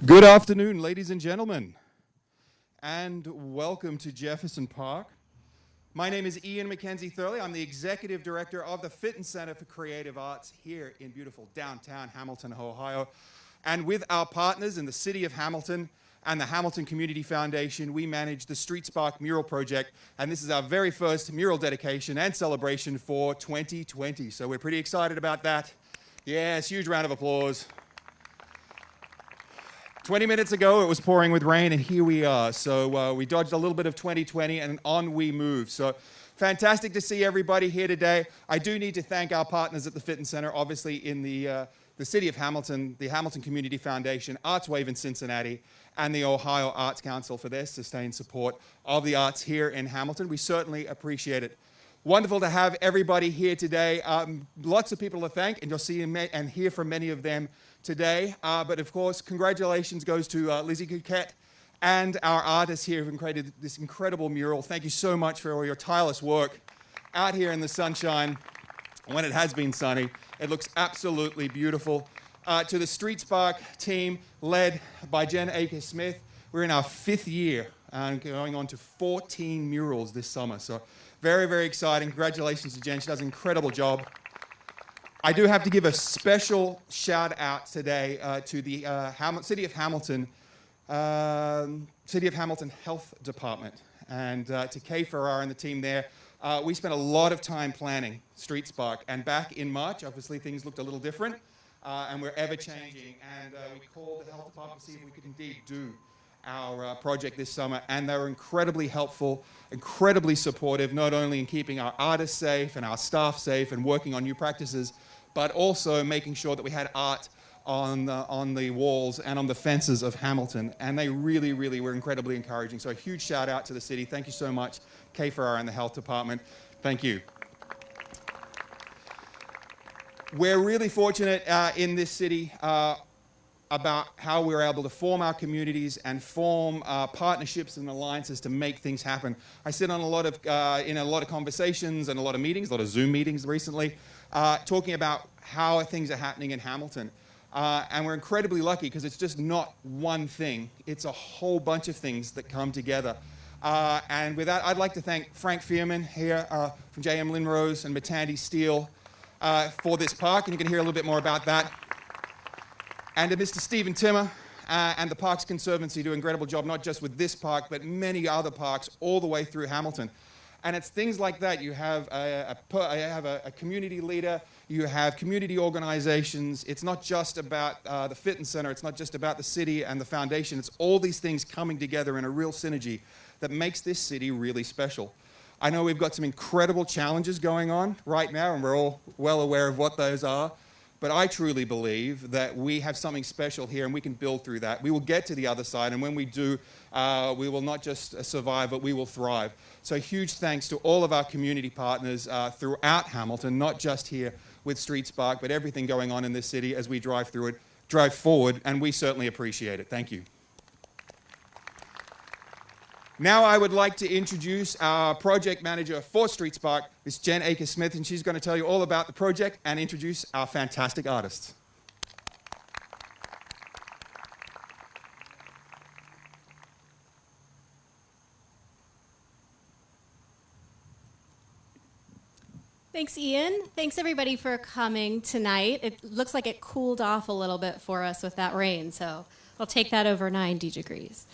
Good afternoon, ladies and gentlemen, and welcome to Jefferson Park. My name is Ian Mackenzie Thurley. I'm the Executive Director of the Fitton Center for Creative Arts here in beautiful downtown Hamilton, Ohio. And with our partners in the City of Hamilton and the Hamilton Community Foundation, we manage the Street Spark Mural Project, and this is our very first mural dedication and celebration for 2020. So we're pretty excited about that. Yes, huge round of applause. 20 minutes ago, it was pouring with rain, and here we are. So we dodged a little bit of 2020, and on we move. So fantastic to see everybody here today. I do need to thank our partners at the Fitton Center, obviously in the City of Hamilton, the Hamilton Community Foundation, ArtsWave in Cincinnati, and the Ohio Arts Council for their sustained support of the arts here in Hamilton. We certainly appreciate it. Wonderful to have everybody here today. Lots of people to thank, and you'll see and hear from many of them today. But of course, congratulations goes to Lizzie Coquette and our artists here who've created this incredible mural. Thank you so much for all your tireless work out here in the sunshine when it has been sunny. It looks absolutely beautiful. To the Street Spark team led by Jen Akers-Smith, we're in our 5th year and going on to 14 murals this summer. So very, very exciting. Congratulations to Jen. She does an incredible job. I do have to give a special shout out today to the City of Hamilton Health Department, and to Kay Farrar and the team there. We spent a lot of time planning Street Spark, and back in March, obviously things looked a little different, and we're ever changing. And we called the health department to see if we could indeed do our project this summer, and they were incredibly helpful, incredibly supportive, not only in keeping our artists safe and our staff safe and working on new practices, but also making sure that we had art on the walls and on the fences of Hamilton. And they really, really were incredibly encouraging. So a huge shout out to the city. Thank you so much, Kay Farrar and the health department. Thank you. We're really fortunate in this city about how we're able to form our communities and form partnerships and alliances to make things happen. I sit on in a lot of conversations and a lot of meetings, a lot of Zoom meetings recently, talking about how things are happening in Hamilton. And we're incredibly lucky because it's just not one thing. It's a whole bunch of things that come together. And with that, I'd like to thank Frank Fearman here from J.M. Linrose and Matandy Steele for this park, and you can hear a little bit more about that. And to Mr. Stephen Timmer and the Parks Conservancy do an incredible job, not just with this park, but many other parks all the way through Hamilton. And it's things like that. You have a community leader, you have community organizations. It's not just about the Fitton Center, it's not just about the city and the foundation. It's all these things coming together in a real synergy that makes this city really special. I know we've got some incredible challenges going on right now, and we're all well aware of what those are. But I truly believe that we have something special here, and we can build through that. We will get to the other side, and when we do, we will not just survive, but we will thrive. So huge thanks to all of our community partners throughout Hamilton, not just here with Street Spark, but everything going on in this city as we drive forward, and we certainly appreciate it. Thank you. Now I would like to introduce our project manager for Street Spark, Ms. Jen Akers-Smith, and she's going to tell you all about the project and introduce our fantastic artists. Thanks, Ian. Thanks, everybody, for coming tonight. It looks like it cooled off a little bit for us with that rain, so I'll take that over 90 degrees.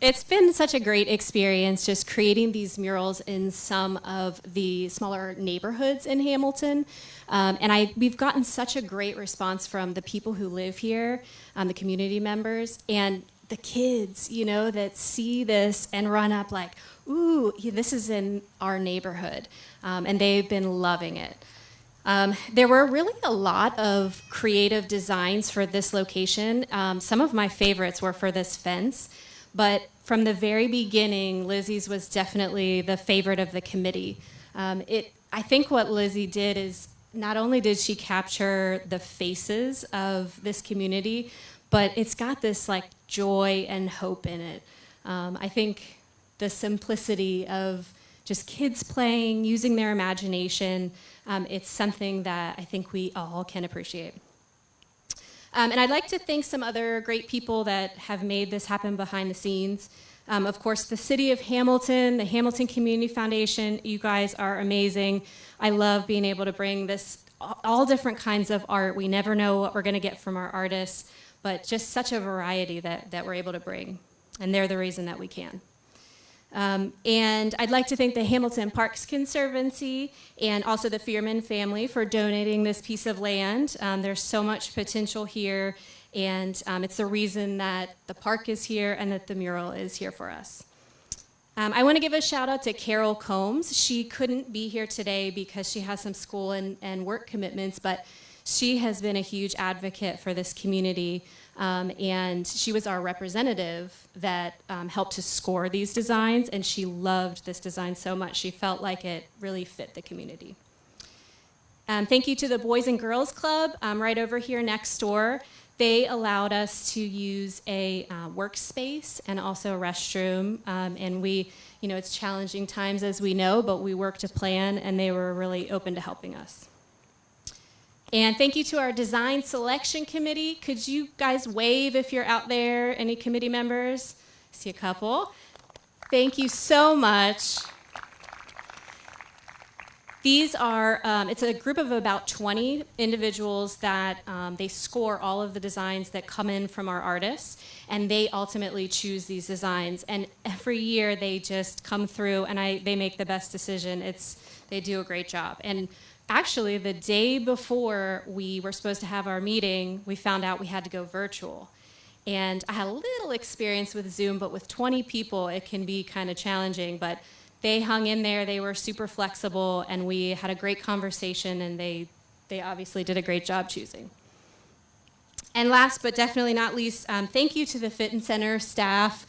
It's been such a great experience just creating these murals in some of the smaller neighborhoods in Hamilton. We've gotten such a great response from the people who live here, the community members, and the kids, that see this and run up like, ooh, this is in our neighborhood. And they've been loving it. There were really a lot of creative designs for this location. Some of my favorites were for this fence. But from the very beginning, Lizzie's was definitely the favorite of the committee. I think what Lizzie did is not only did she capture the faces of this community, but it's got this like joy and hope in it. I think the simplicity of just kids playing, using their imagination, it's something that I think we all can appreciate. And I'd like to thank some other great people that have made this happen behind the scenes. Of course, the City of Hamilton, the Hamilton Community Foundation, you guys are amazing. I love being able to bring this, all different kinds of art. We never know what we're going to get from our artists, but just such a variety that we're able to bring. And they're the reason that we can. And I'd like to thank the Hamilton Parks Conservancy and also the Fearman family for donating this piece of land. There's so much potential here, and it's the reason that the park is here and that the mural is here for us. I want to give a shout out to Carol Combs. She couldn't be here today because she has some school and work commitments, but she has been a huge advocate for this community. And she was our representative that helped to score these designs, and she loved this design so much. She felt like it really fit the community. Thank you to the Boys and Girls Club right over here next door. They allowed us to use a workspace and also a restroom, and we, it's challenging times as we know, but we worked a plan, and they were really open to helping us. And thank you to our design selection committee. Could you guys wave if you're out there? Any committee members? I see a couple. Thank you so much. These are, it's a group of about 20 individuals that they score all of the designs that come in from our artists, and they ultimately choose these designs. And every year they just come through and they make the best decision. They do a great job. And actually, the day before we were supposed to have our meeting, we found out we had to go virtual. And I had a little experience with Zoom, but with 20 people, it can be kind of challenging. But they hung in there, they were super flexible, and we had a great conversation, and they obviously did a great job choosing. And last but definitely not least, thank you to the Fitton Center staff.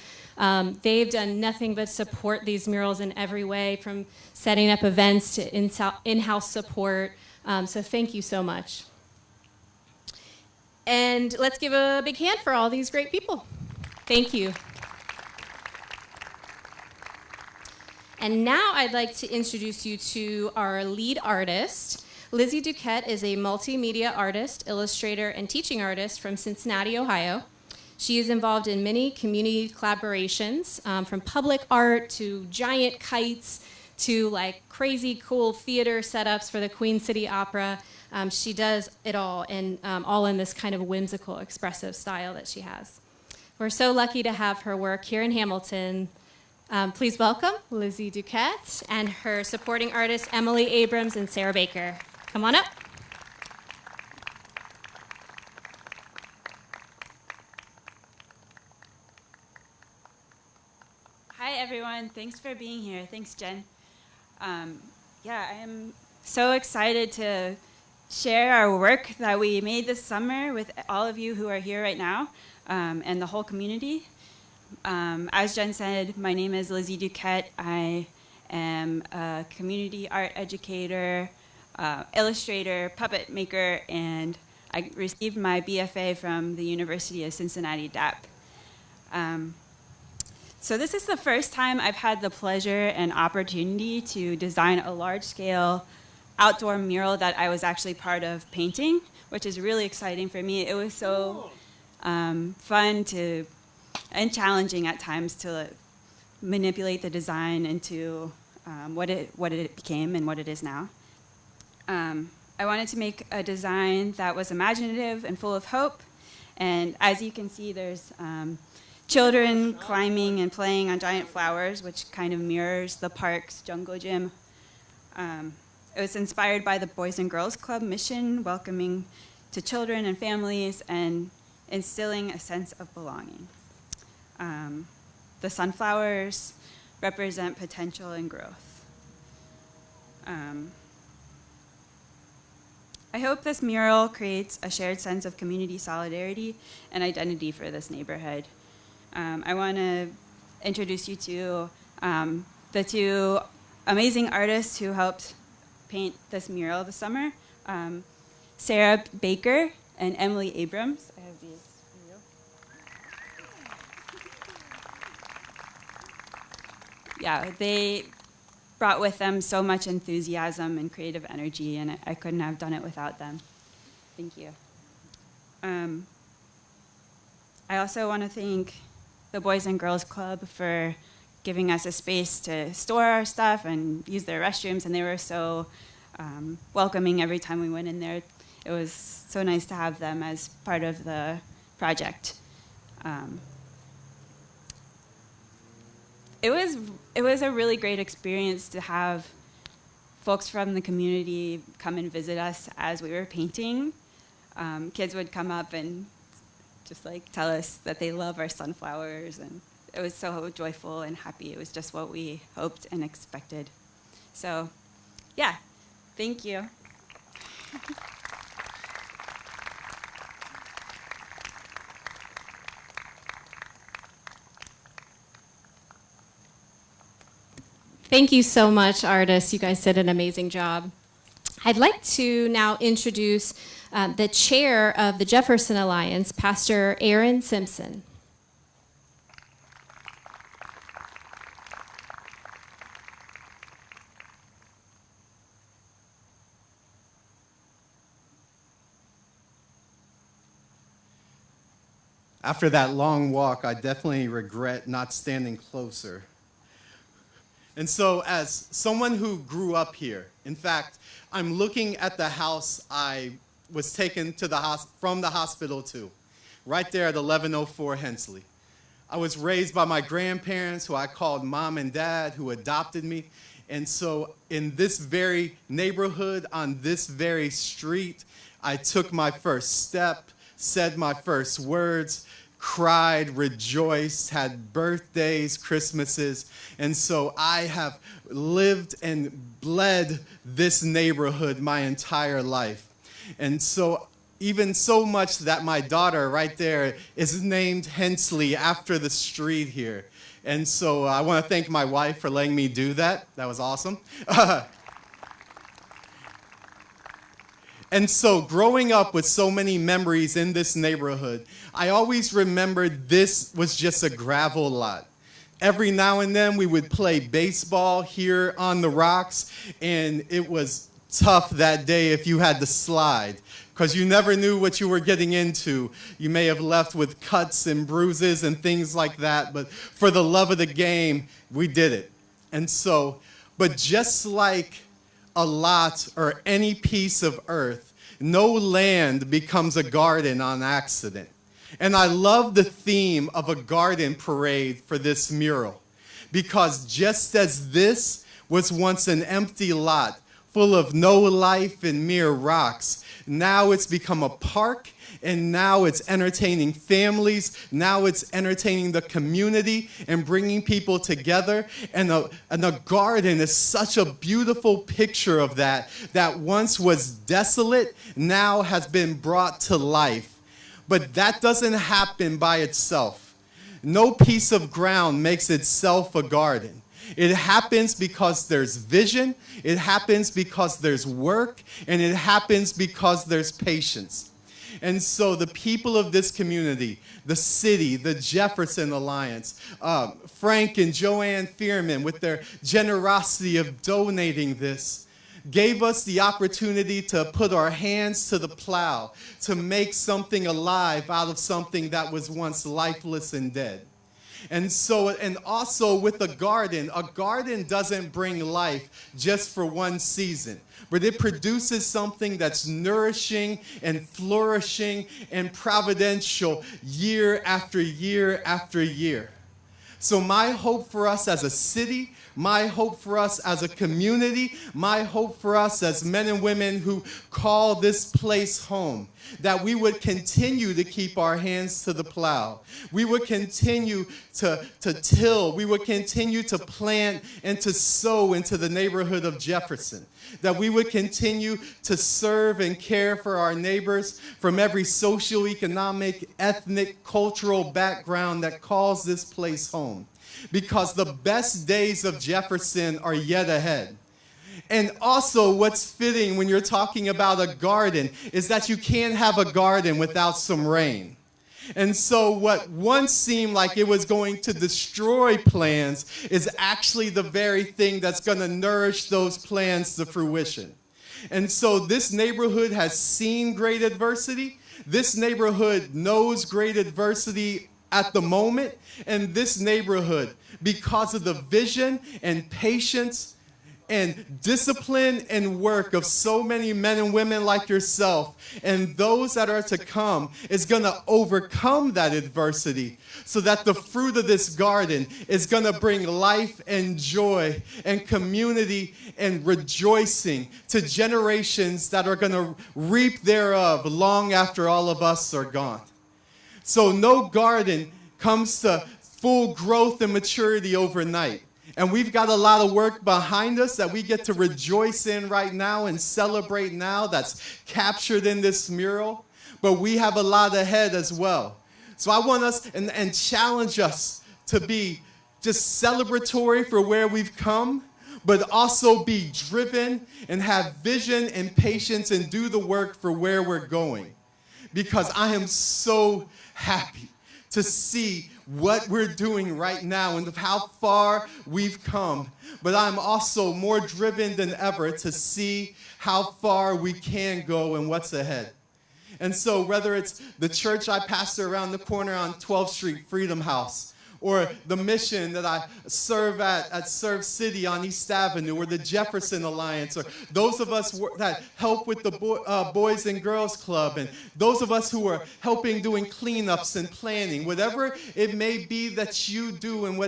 They've done nothing but support these murals in every way, from setting up events to in-house support. So thank you so much. And let's give a big hand for all these great people. Thank you. And now I'd like to introduce you to our lead artist. Lizzie Duquette is a multimedia artist, illustrator, and teaching artist from Cincinnati, Ohio. She is involved in many community collaborations, from public art to giant kites to like crazy cool theater setups for the Queen City Opera. She does it all, and all in this kind of whimsical, expressive style that she has. We're so lucky to have her work here in Hamilton. Please welcome Lizzie Duquette and her supporting artists Emily Abrams and Sarah Baker. Come on up. Hi, everyone. Thanks for being here. Thanks, Jen. I am so excited to share our work that we made this summer with all of you who are here right now, and the whole community. As Jen said, my name is Lizzie Duquette. I am a community art educator, illustrator, puppet maker, and I received my BFA from the University of Cincinnati DAP. So this is the first time I've had the pleasure and opportunity to design a large-scale outdoor mural that I was actually part of painting, which is really exciting for me. It was so fun and challenging at times to manipulate the design into what it became and what it is now. I wanted to make a design that was imaginative and full of hope, and as you can see, there's children climbing and playing on giant flowers, which kind of mirrors the park's jungle gym. It was inspired by the Boys and Girls Club mission, welcoming to children and families and instilling a sense of belonging. The sunflowers represent potential and growth. I hope this mural creates a shared sense of community solidarity and identity for this neighborhood. I want to introduce you to the two amazing artists who helped paint this mural this summer, Sarah Baker and Emily Abrams. I have these for you. Yeah, they brought with them so much enthusiasm and creative energy, and I couldn't have done it without them. Thank you. I also want to thank the Boys and Girls Club for giving us a space to store our stuff and use their restrooms, and they were so welcoming every time we went in there. It was so nice to have them as part of the project. It was a really great experience to have folks from the community come and visit us as we were painting. Kids would come up and just like tell us that they love our sunflowers, and it was so joyful and happy. It was just what we hoped and expected. So, yeah, thank you. Thank you so much, artists. You guys did an amazing job. I'd like to now introduce the chair of the Jefferson Alliance, Pastor Aaron Simpson. After that long walk, I definitely regret not standing closer. And so as someone who grew up here, in fact, I'm looking at the house I was taken to from the hospital to, right there at 1104 Hensley. I was raised by my grandparents, who I called mom and dad, who adopted me. And so in this very neighborhood, on this very street, I took my first step, said my first words, cried, rejoiced, had birthdays, Christmases. And so I have lived and bled this neighborhood my entire life. And so even so much that my daughter right there is named Hensley after the street here. And so I want to thank my wife for letting me do that. That was awesome. And so growing up with so many memories in this neighborhood, I always remembered this was just a gravel lot. Every now and then we would play baseball here on the rocks, and it was tough that day if you had to slide, because you never knew what you were getting into. You may have left with cuts and bruises and things like that, but for the love of the game, we did it. And so, but just like a lot or any piece of earth, no land becomes a garden on accident. And I love the theme of a garden parade for this mural, because just as this was once an empty lot full of no life and mere rocks, now it's become a park, and now it's entertaining families, now it's entertaining the community and bringing people together. And a garden is such a beautiful picture of that once was desolate, now has been brought to life. But that doesn't happen by itself. No piece of ground makes itself a garden. It happens because there's vision, it happens because there's work, and it happens because there's patience. And so the people of this community, the city, the Jefferson Alliance, Frank and Joanne Fearman, with their generosity of donating this, gave us the opportunity to put our hands to the plow, to make something alive out of something that was once lifeless and dead. And so, and also with a garden doesn't bring life just for one season, but it produces something that's nourishing and flourishing and providential year after year after year. So my hope for us as a city, my hope for us as a community, my hope for us as men and women who call this place home, that we would continue to keep our hands to the plow. We would continue to till. We would continue to plant and to sow into the neighborhood of Jefferson. That we would continue to serve and care for our neighbors from every socioeconomic, ethnic, cultural background that calls this place home. Because the best days of Jefferson are yet ahead. And also what's fitting when you're talking about a garden is that you can't have a garden without some rain. And so what once seemed like it was going to destroy plans is actually the very thing that's going to nourish those plans to fruition. And so this neighborhood has seen great adversity. This neighborhood knows great adversity at the moment, and this neighborhood, because of the vision and patience and discipline and work of so many men and women like yourself and those that are to come, is going to overcome that adversity so that the fruit of this garden is going to bring life and joy and community and rejoicing to generations that are going to reap thereof long after all of us are gone. So no garden comes to full growth and maturity overnight. And we've got a lot of work behind us that we get to rejoice in right now and celebrate now that's captured in this mural. But we have a lot ahead as well. So I want us and challenge us to be just celebratory for where we've come, but also be driven and have vision and patience and do the work for where we're going. Because I am so happy to see what we're doing right now and how far we've come. But I'm also more driven than ever to see how far we can go and what's ahead. And so whether it's the church I pastor around the corner on 12th Street, Freedom House, or the mission that I serve at Serve City on East Avenue, or the Jefferson Alliance, or those of us that help with the Boys and Girls Club, and those of us who are helping doing cleanups and planning, whatever it may be that you do, and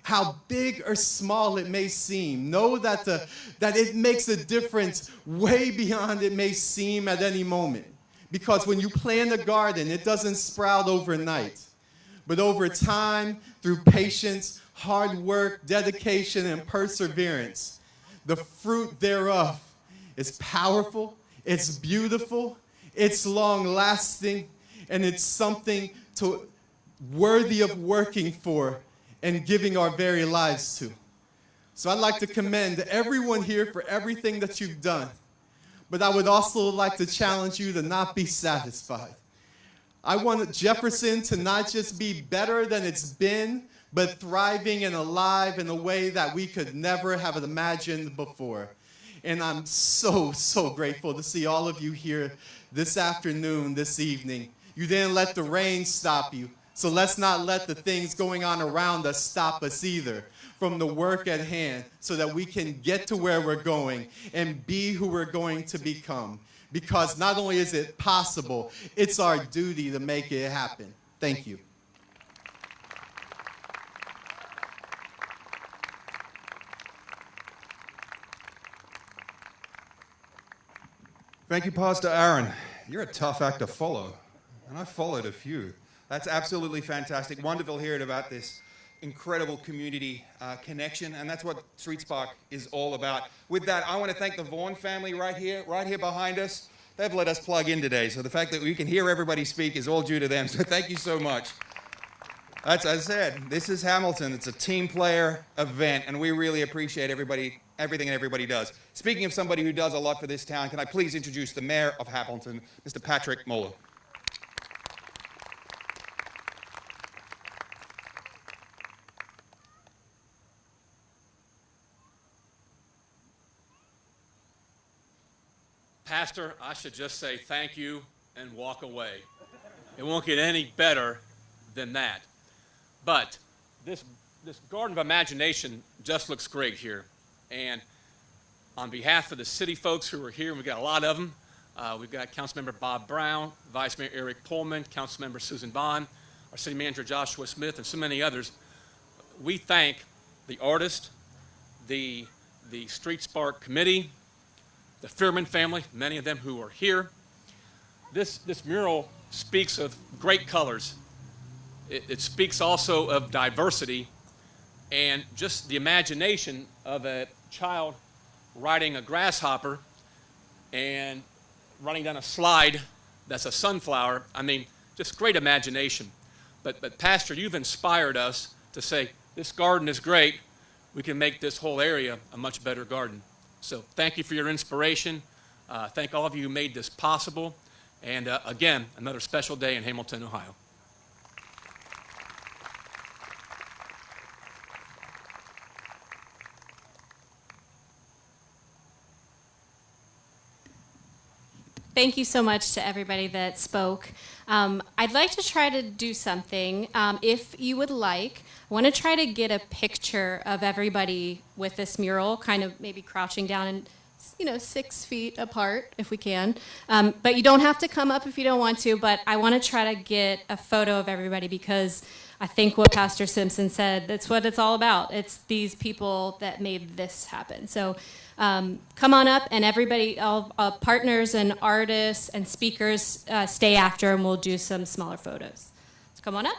how big or small it may seem, know that it makes a difference way beyond it may seem at any moment. Because when you plant a garden, it doesn't sprout overnight. But over time, through patience, hard work, dedication, and perseverance, the fruit thereof is powerful, it's beautiful, it's long-lasting, and it's something worthy of working for and giving our very lives to. So I'd like to commend everyone here for everything that you've done. But I would also like to challenge you to not be satisfied. I want Jefferson to not just be better than it's been, but thriving and alive in a way that we could never have imagined before. And I'm so, so grateful to see all of you here this afternoon, this evening. You didn't let the rain stop you, so let's not let the things going on around us stop us either from the work at hand, so that we can get to where we're going and be who we're going to become. Because not only is it possible, it's our duty to make it happen. Thank you. Thank you, Pastor Aaron. You're a tough act to follow, and I followed a few. That's absolutely fantastic. Wonderful hearing about this incredible community connection, and that's what Street Spark is all about. With that, I want to thank the Vaughn family right here behind us. They've let us plug in today, so the fact that we can hear everybody speak is all due to them, so thank you so much. As I said, this is Hamilton. It's a team player event, and we really appreciate everything everybody does. Speaking of somebody who does a lot for this town, can I please introduce the mayor of Hamilton, Mr. Patrick Moeller. Pastor, I should just say thank you and walk away. It won't get any better than that. But this Garden of Imagination just looks great here. And on behalf of the city folks who are here, and we've got a lot of them, we've got Councilmember Bob Brown, Vice Mayor Eric Pullman, Councilmember Susan Bond, our city manager Joshua Smith, and so many others. We thank the artist, the Street Spark Committee, the Fearman family, many of them who are here. This mural speaks of great colors. It speaks also of diversity and just the imagination of a child riding a grasshopper and running down a slide that's a sunflower. I mean, just great imagination. But Pastor, you've inspired us to say, this garden is great. We can make this whole area a much better garden. So thank you for your inspiration. Thank all of you who made this possible. And again, another special day in Hamilton, Ohio. thank you so much to everybody that spoke. I'd like to try to do something. If you would like, I want to try to get a picture of everybody with this mural, kind of maybe crouching down and 6 feet apart if we can. But you don't have to come up if you don't want to, but I want to try to get a photo of everybody because I think what Pastor Simpson said, that's what it's all about. It's these people that made this happen. So come on up, and everybody, all partners and artists and speakers, stay after, and we'll do some smaller photos. So come on up.